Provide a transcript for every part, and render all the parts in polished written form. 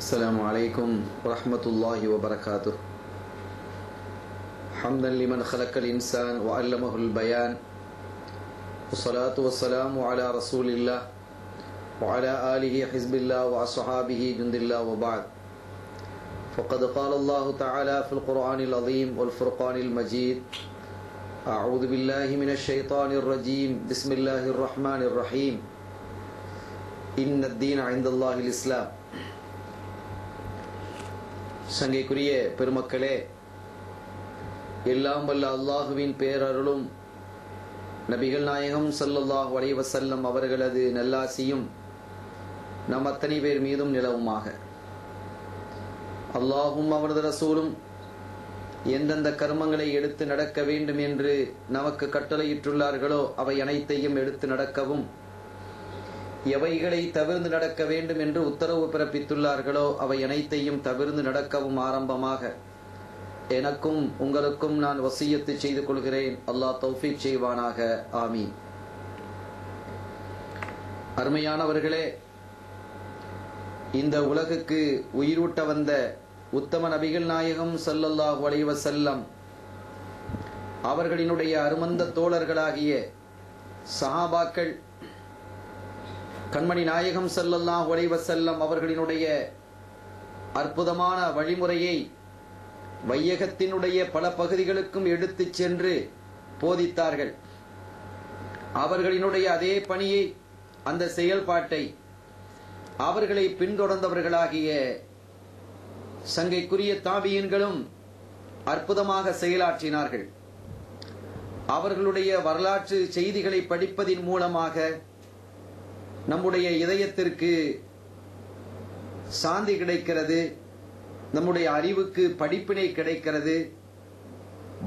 السلام عليكم ورحمة الله وبركاته. حمدا لمن خلق الإنسان وعلمه البيان، والصلاة والسلام على رسول الله وعلى آله حزب الله وأصحابه جند الله وبعد. فقد قال الله تعالى في القرآن العظيم والفرقان المجيد: أعوذ بالله من الشيطان الرجيم، بسم الله الرحمن الرحيم، إن الدين عند الله الإسلام. சங்கைக்குரிய பெருமக்களே, எல்லாம் வல்ல அல்லாஹுவின் பேரருளும் நபிகள் நாயகம் ஸல்லல்லாஹு அலைஹி வஸல்லம் அவர்களது நல்லாசியும் நம் அத்தனை பேர் மீதும் நிலவுமாக. அல்லாஹும் அவனது ரசூலும் எந்தெந்த கர்மங்களை எடுத்து நடக்க வேண்டும் என்று நமக்கு கட்டளையிட்டுள்ளார்களோ அவை அனைத்தையும் எடுத்து நடக்கவும், எவைகளை தவிர்த்து நடக்க வேண்டும் என்று உத்தரவு பிறப்பித்துள்ளார்களோ அவை அனைத்தையும் தவிர்த்து நடக்கவும் ஆரம்பமாக எனக்கும் உங்களுக்கும் நான் வசியத்து செய்து கொள்கிறேன். அல்லாஹ் தௌஃபீக் செய்வானாக. ஆமீன். அருமையானவர்களே, இந்த உலகுக்கு உயிரூட்ட வந்த உத்தம நபிகள் நாயகம் ஸல்லல்லாஹு அலைஹி வஸல்லம் அவர்களினுடைய அருமந்த தோழர்களாகிய சஹாபாக்கள், கண்மணி நாயகம் ஸல்லல்லாஹு அலைஹி வஸல்லம் அவர்களினுடைய அற்புதமான வழிமுறையை வையகத்தினுடைய பல பகுதிகளுக்கும் எடுத்துச் சென்று போதித்தார்கள். அவர்களினுடைய அதே பணியை, அந்த செயல்பாட்டை அவர்களை பின்தொடர்ந்தவர்களாகிய சங்கைக்குரிய தாபியீன்களும் அற்புதமாக செயலாற்றினார்கள். அவர்களுடைய வரலாற்று செய்திகளை படிப்பதின் மூலமாக நம்முடைய இதயத்திற்கு சாந்தி கிடைக்கிறது, நம்முடைய அறிவுக்கு படிப்பினை கிடைக்கிறது,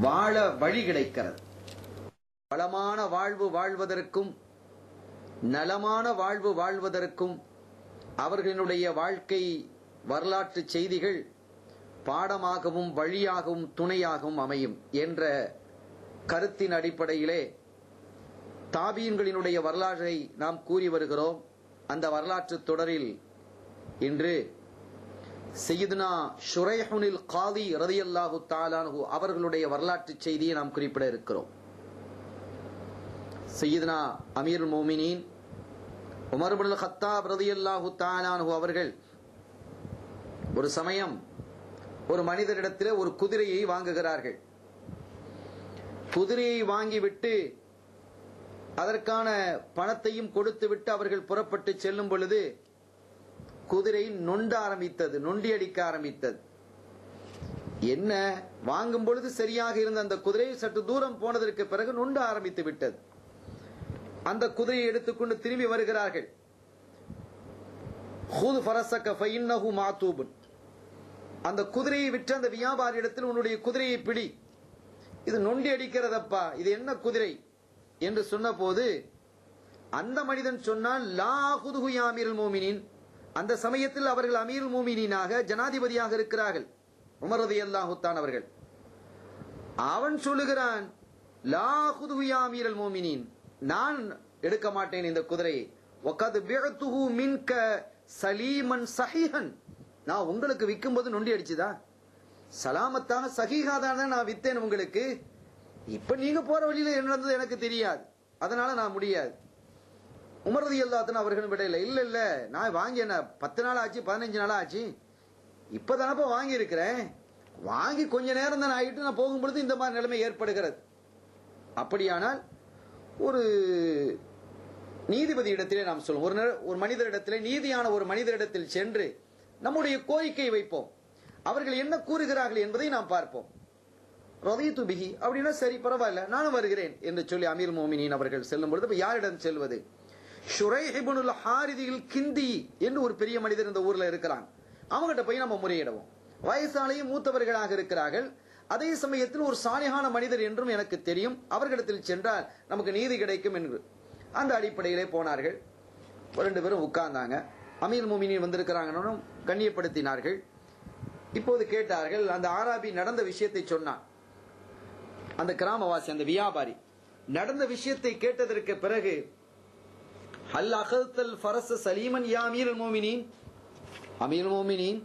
வாழ வழி கிடைக்கிறது. வளமான வாழ்வு வாழ்வதற்கும் நலமான வாழ்வு வாழ்வதற்கும் அவர்களினுடைய வாழ்க்கை வரலாற்று செய்திகள் பாடமாகவும் வழியாகவும் துணையாகவும் அமையும் என்ற கருத்தின் அடிப்படையிலே தாபீன்களினுடைய வரலாற்றை நாம் கூறி வருகிறோம். அந்த வரலாற்று தொடரில் இன்று சையதுனா ஷுரைஹுனில் காதி ரலியல்லாஹு தஆலா அன்ஹு அவர்களுடைய வரலாற்று செய்தியை நாம் குறிப்பிட இருக்கிறோம். சையதுனா அமீருல் மோமினீன் உமர் இப்னுல் கத்தாப் ரலியல்லாஹு தஆலா அன்ஹு அவர்கள் ஒரு சமயம் ஒரு மனிதரிடத்திலே ஒரு குதிரையை வாங்குகிறார்கள். குதிரையை வாங்கிவிட்டு அதற்கான பணத்தையும் கொடுத்துவிட்டு அவர்கள் புறப்பட்டு செல்லும் பொழுது குதிரை நொண்டி அடிக்க ஆரம்பித்தது. என்ன, வாங்கும் பொழுது சரியாக இருந்த அந்த குதிரை சற்று தூரம் போனதற்கு பிறகு நொண்ட ஆரம்பித்து விட்டது. அந்த குதிரையை எடுத்துக்கொண்டு திரும்பி வருகிறார்கள். ஹுது ஃபரஸக ஃபஇன்னஹு மாதூபுன், அந்த குதிரையை விற்ற அந்த வியாபாரியிடத்தில் உன்னுடைய குதிரையை பிடி, இது நொண்டி அடிக்கிறதப்பா, இது என்ன குதிரை என்று சொன்ன போது அந்த மனிதன் சொன்னான், லா ஹுதுஹு யா அமீருல் மோமினீன். அந்த சமயத்தில் அவர்கள் அமீருல் மோமினீனாக ஜனாதிபதியாக இருக்கிறார்கள், உமர் ரலியல்லாஹு தஆலா அவர்கள். அவன் சொல்லுகிறான், லா ஹுதுஹு யா அமீருல் மோமினீன், நான் எடுக்க மாட்டேன் இந்த குதிரையை. வகத் பிஅதுஹு மின்க சலீமன் ஸஹீஹன், நான் உங்களுக்கு விற்கும் போது நொண்டி அடிச்சுதா, சலாமத்தாக சஹீஹாதான் நான் வித்தேன் உங்களுக்கு. இப்ப நீங்க போற வழியில என்ன நடந்தது எனக்கு தெரியாது, அதனால நான் முடியாது. உமர் ரலியல்லாஹு தஆலா அவர்களும் விடையில, இல்ல இல்ல, நான் வாங்கி என்ன 10 நாள் ஆச்சு 15 நாள் ஆச்சு, இப்பதானப்ப வாங்கி இருக்கிறேன், வாங்கி கொஞ்ச நேரம் தான் ஆகிட்டு நான் போகும்பொழுது இந்த மாதிரி நிலைமை ஏற்படுகிறது. அப்படியானால் ஒரு நீதிபதி இடத்திலே நாம் சொல்லுவோம், ஒரு மனிதரிடத்திலே, நீதியான ஒரு மனிதரிடத்தில் சென்று நம்முடைய கோரிக்கை வைப்போம், அவர்கள் என்ன கூறுகிறார்கள் என்பதை நாம் பார்ப்போம். ரதீது பிஹி அப்படின்னா சரி பரவாயில்ல நானும் வருகிறேன் என்று சொல்லி அமீர் மோமினின் அவர்கள் செல்லும் பொழுது யாரிடம் செல்வது? ஷுரைஹ் இப்னுல் ஹாரிதில் கிந்தி என்று ஒரு பெரிய மனிதர் இந்த ஊர்ல இருக்கிறான், அவங்ககிட்ட போய் நம்ம முறையிடுவோம். வயசாலையும் மூத்தவர்களாக இருக்கிறார்கள், அதே சமயத்தில் ஒரு சாலிஹான மனிதர் என்றும் எனக்கு தெரியும், அவர்களிடத்தில் சென்றால் நமக்கு நீதி கிடைக்கும் என்று அந்த அடிப்படையிலே போனார்கள். 2 பேரும் உட்கார்ந்தாங்க. அமீர் மோமினின் வந்திருக்கிறாங்க, கண்ணியப்படுத்தினார்கள். இப்போது கேட்டார்கள். அந்த ஆராபி நடந்த விஷயத்தை சொன்னான். அந்த கிராமவாசி, அந்த வியாபாரி நடந்த விஷயத்தை கேட்டதற்கு பிறகு, ஹல் அகல்தல் ஃபரஸ சலீமன் யா அமீருல் மோமினீன், அமீருல் மோமினீன்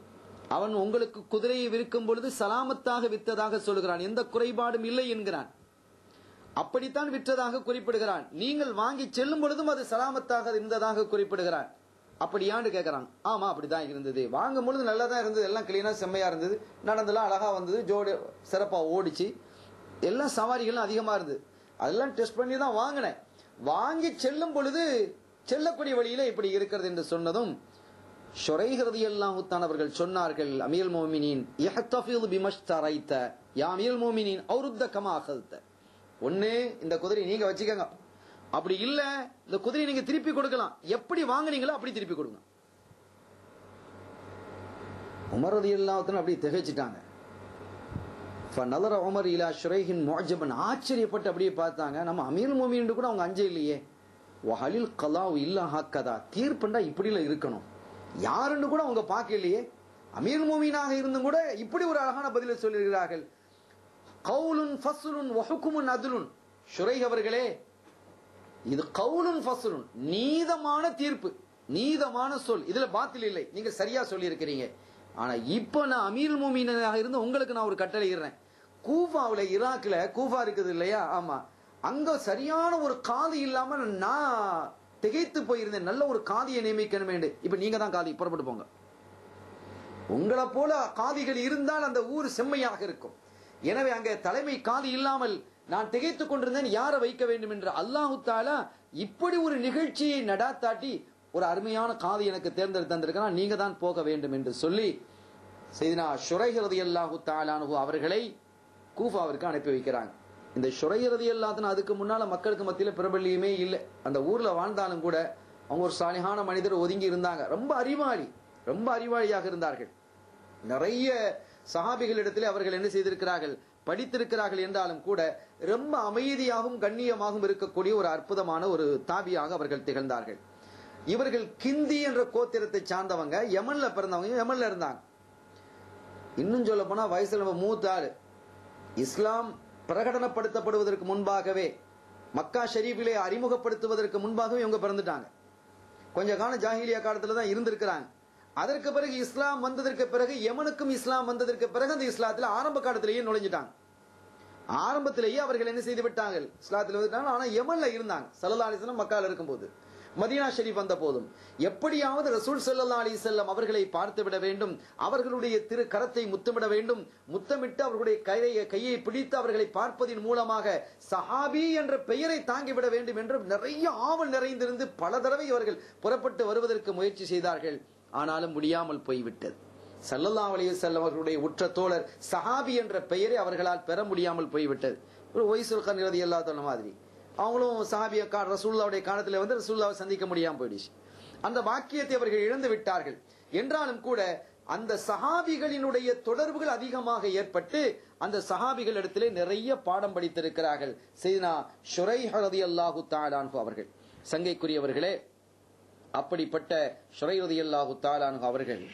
அவன் உங்களுக்கு குதிரையை விற்கும் பொழுது சலாமத்தாக விற்றதாக சொல்கிறான், எந்த குறைபாடும் இல்லை என்கிறான். அப்படித்தான் விற்றதாக குறிப்பிடுகிறான். நீங்கள் வாங்கி செல்லும் பொழுதும் அது சலாமத்தாக இருந்ததாக குறிப்பிடுகிறான். அப்படியான்னு கேட்கறான். ஆமா அப்படிதான் இருந்தது, வாங்கும் பொழுது நல்லா தான் இருந்தது, எல்லாம் கிளீனா செம்மையா இருந்தது, நடந்தெல்லாம் அழகா வந்தது, ஜோடு சிறப்பா ஓடிச்சு, எல்லாம் சவாரிகள் அதிகமா இருந்தது, அதெல்லாம் டெஸ்ட் பண்ணி தான் வாங்கினேன். வாங்கி செல்லும் பொழுது செல்லக்கூடிய வழியில இப்படி இருக்கிறது என்று சொன்னதும் ஷுரைஹ் ரலியல்லாஹு தஆலா அவர்கள் சொன்னார்கள், அமீருல் மோமினீன் இஹ்தஃபிது பிமஷ்தரைத யா அமீருல் மோமினீன் அவ்ருத்த கமா அகல்த. ஒண்ணு இந்த குதிரை நீங்க வச்சுக்கங்க, அப்படி இல்ல இந்த குதிரையை நீங்க திருப்பி கொடுக்கலாம், எப்படி வாங்குனீங்களோ அப்படி திருப்பி கொடுங்க. உமர் ரலியல்லாஹு தஆலா அப்படி திகைச்சிட்டாங்க. ஃபநதர உமர் இலா ஷுரைஹின் முஅஜபன், ஆச்சரியப்பட்டு அப்படியே பார்த்தாங்க. நம்ம அமீருல் மோமினீன் கூட அவங்க அஞ்சே இல்லையே. வஹலில் கலாவு இல்லா ஹக்கதா, தீர்ப்புண்டா இப்படில இருக்கணும், யாருன்னு கூட அவங்க பார்க்கலையே. அமீருல் மோமினாக இருந்தும் கூட இப்படி ஒரு அழகான பதிலை சொல்லியிருக்கிறார்கள். கவுலுன் ஃபஸ்லுன் வஹுக்குமுன் அத்லுன். ஷுரைஹ் அவர்களே, இது கவுலுன் ஃபஸ்லுன், நீதமான தீர்ப்பு, நீதமான சொல், இதுல பாத்தில் இல்லை, நீங்க சரியா சொல்லி இருக்கிறீங்க. ஆனா இப்ப நான் அமீருல் மோமினாக இருந்து உங்களுக்கு நான் ஒரு கட்டளை இடுறேன். கூஃபாவுல, ஈராக்ல கூஃபா இருக்குது இல்லையா, ஆமா, அங்க சரியான ஒரு காதி இல்லாம நான் திகைத்து போயிருந்தேன், நல்ல ஒரு காதியை நியமிக்கணும். இப்ப நீங்க தான் காதி, புறப்பட்டு போங்க. உங்களை போல காதிகள் இருந்தால் அந்த ஊர் செம்மையாக இருக்கும். எனவே அங்க தலைமை காதி இல்லாமல் நான் திகைத்துக் கொண்டிருந்தேன், யாரை வைக்க வேண்டும் என்று. அல்லாஹு தஆலா இப்படி ஒரு நிகழ்ச்சியை நடாத்தாட்டி ஒரு அருமையான காதி எனக்கு தேர்ந்தெடுத்து தந்திருக்கிறான், நீங்க தான் போக வேண்டும் என்று சொல்லி செய்தினா ஷுரைஹ் ரலியல்லாஹு தஆலா அன்ஹு அவர்களை கூஃபாவிற்கு அனுப்பி வைக்கிறாங்க. இந்த ஷுரைஹ் ரலியல்லாஹு தஆலா அதுக்கு முன்னால மக்களுக்கு மத்தியில பிரபல்யமே இல்லை. அந்த ஊர்ல வாழ்ந்தாலும் கூட அவங்க ஒரு சாலிஹான மனிதர், ஒதுங்கி இருந்தாங்க, ரொம்ப அறிவாளி, ரொம்ப அறிவாளியாக இருந்தார்கள். நிறைய சஹாபிகளிடத்திலே அவர்கள் என்ன செய்திருக்கிறார்கள், படித்திருக்கிறார்கள் என்றாலும் கூட ரொம்ப அமைதியாகவும் கண்ணியமாகவும் இருக்கக்கூடிய ஒரு அற்புதமான ஒரு தாபியாக அவர்கள் திகழ்ந்தார்கள். இவர்கள் கிந்தி என்ற கோத்திரத்தை சார்ந்தவங்க, யமன்ல பிறந்தவங்க, யமன்ல இருந்தாங்க. இன்னும் சொல்ல போனா வயசுல மூத்த ஆளு. இஸ்லாம் பிரகடனப்படுத்தப்படுவதற்கு முன்பாகவே, மக்கா ஷரீஃபிலே அறிமுகப்படுத்துவதற்கு முன்பாகவே இவங்க பிறந்துட்டாங்க. கொஞ்ச காலம் ஜாஹிலியா காலத்துல தான் இருந்திருக்கிறாங்க. அதற்கு பிறகு இஸ்லாம் வந்ததற்கு பிறகு, யமனுக்கும் இஸ்லாம் வந்ததற்கு பிறகு அந்த இஸ்லாத்துல ஆரம்ப காலத்திலேயே நுழைஞ்சிட்டாங்க. ஆரம்பத்திலேயே அவர்கள் என்ன செய்து விட்டாங்க, இஸ்லாத்தில் வந்துட்டாங்க. ஆனா யமன்ல இருந்தாங்க ஸல்லல்லாஹு அலைஹி வஸல்லம் மக்கால இருக்கும் போது. மதீனா ஷரீஃப் வந்த போதும் எப்படியாவது ரசூல் ஸல்லல்லாஹு அலைஹி வஸல்லம் அவர்களை பார்த்து விட வேண்டும், அவர்களுடைய திரு கரத்தை முத்தமிட வேண்டும், முத்தமிட்டு அவர்களுடைய கையை பிடித்து அவர்களை பார்ப்பதின் மூலமாக சஹாபி என்ற பெயரை தாங்கிவிட வேண்டும் என்று நிறைய ஆவல் நிறைந்திருந்து பல தடவை அவர்கள் புறப்பட்டு வருவதற்கு முயற்சி செய்தார்கள். ஆனாலும் முடியாமல் போய்விட்டது. ஸல்லல்லாஹு அலைஹி வஸல்லம் அவர்களுடைய உற்ற தோழர் சஹாபி என்ற பெயரை அவர்களால் பெற முடியாமல் போய்விட்டது. ஒரு ஒய்சுல் கர்னி ரலியல்லாஹு தஆலா மாதிரி அவங்களும் சஹாபிய ரசூலுல்லாஹ்வுடைய காலத்தில் வந்து ரசூலுல்லாஹ்வை சந்திக்க முடியாமல் போயிடுச்சு. அந்த பாக்கியத்தை அவர்கள் இழந்து விட்டார்கள். என்றாலும் கூட அந்த சஹாபிகளினுடைய தொடர்புகள் அதிகமாக ஏற்பட்டு அந்த சஹாபிகள் இடத்திலே நிறைய பாடம் படித்திருக்கிறார்கள். சையதுனா ஷுரைஹ் ரலியல்லாஹு தஆலா அன்ஹு அவர்கள். சங்கைக்குரியவர்களே, அப்படிப்பட்ட ஷுரைஹ் ரலியல்லாஹு தஆலா அன்ஹு அவர்கள்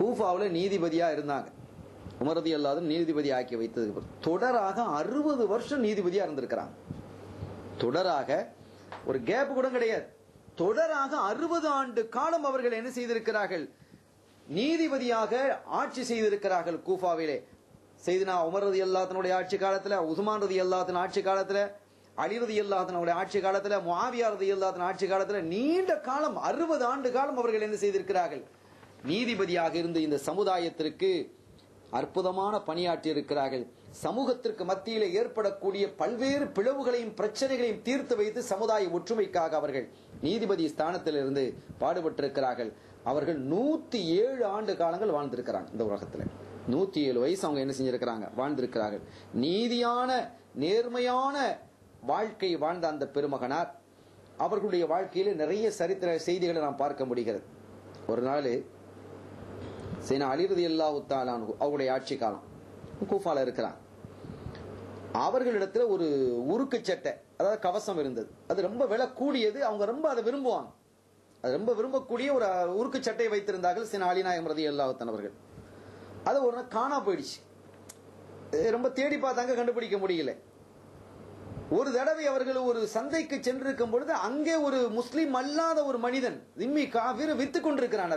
கூஃபாவுல நீதிபதியா இருந்தாங்க. உமர் ரலியல்லாஹு அன்ஹு நீதிபதி ஆக்கி வைத்தது தொடராக 60 வருஷம் நீதிபதியா இருந்திருக்கிறாங்க. தொடராக ஒரு கேப் கூட கிடையாது. தொடராக 60 ஆண்டு காலம் அவர்கள் என்ன செய்திருக்கிறார்கள், நீதிபதியாக ஆட்சி செய்திருக்கிறார்கள் கூஃபாவிலே. சையதுனா உமர் ரலியல்லாஹு அன்ஹுடைய ஆட்சி காலத்துல, உஸ்மான் ரலியல்லாஹு அன்ஹு ஆட்சி காலத்துல, அலி ரலியல்லாஹு அன்ஹுடைய ஆட்சி காலத்துல, முஆவியா ரலியல்லாஹு அன்ஹு ஆட்சி காலத்துல நீண்ட காலம் 60 ஆண்டு காலம் அவர்கள் என்ன செய்திருக்கிறார்கள், நீதிபதியாக இருந்து இந்த சமுதாயத்திற்கு அற்புதமான பணியாற்றி இருக்கிறார்கள். சமூகத்திற்கு மத்தியிலே ஏற்படக்கூடிய பல்வேறு பிளவுகளையும் பிரச்சனைகளையும் தீர்த்து வைத்து சமுதாய ஒற்றுமைக்காக அவர்கள் நீதிபதி ஸ்தானத்திலிருந்து பாடுபட்டிருக்கிறார்கள். அவர்கள் 107 ஆண்டு காலங்கள் வாழ்ந்திருக்கிறாங்க இந்த உலகத்துல. 107 வயசு அவங்க என்ன செஞ்சிருக்கிறாங்க, வாழ்ந்திருக்கிறார்கள். நீதியான நேர்மையான வாழ்க்கை வாழ்ந்த அந்த பெருமகனார் அவர்களுடைய வாழ்க்கையில நிறைய சரித்திர செய்திகளை நாம் பார்க்க முடிகிறது. ஒரு நாள் சையதுனா அலி ரலியல்லாஹு தஆலா அன்ஹு அவருடைய ஆட்சி காலம் கூஃபால இருக்கிறாங்க. அவர்களிடத்துல ஒரு உருக்கு சட்டை, அதாவது கவசம் இருந்தது. அது ரொம்ப விலை கூடியது, அவங்க ரொம்ப அதை விரும்புவாங்க. அது ரொம்ப விரும்பக்கூடிய ஒரு உருக்கு சட்டையை வைத்திருந்தார்கள் சையதுனா அலி நாயகம் ரலியல்லாஹு தஆலா அவர்கள். அது ஒரு நாள் காணா போயிடுச்சு. ரொம்ப தேடி பார்த்தாங்க, கண்டுபிடிக்க முடியல. ஒரு தடவை அவர்கள் ஒரு சந்தைக்கு சென்றிருக்கும் பொழுது அங்கே ஒரு முஸ்லிம் அல்லாத ஒரு மனிதன் திம்மி காஃபிர் வித்துக் கொண்டிருக்கிறான்.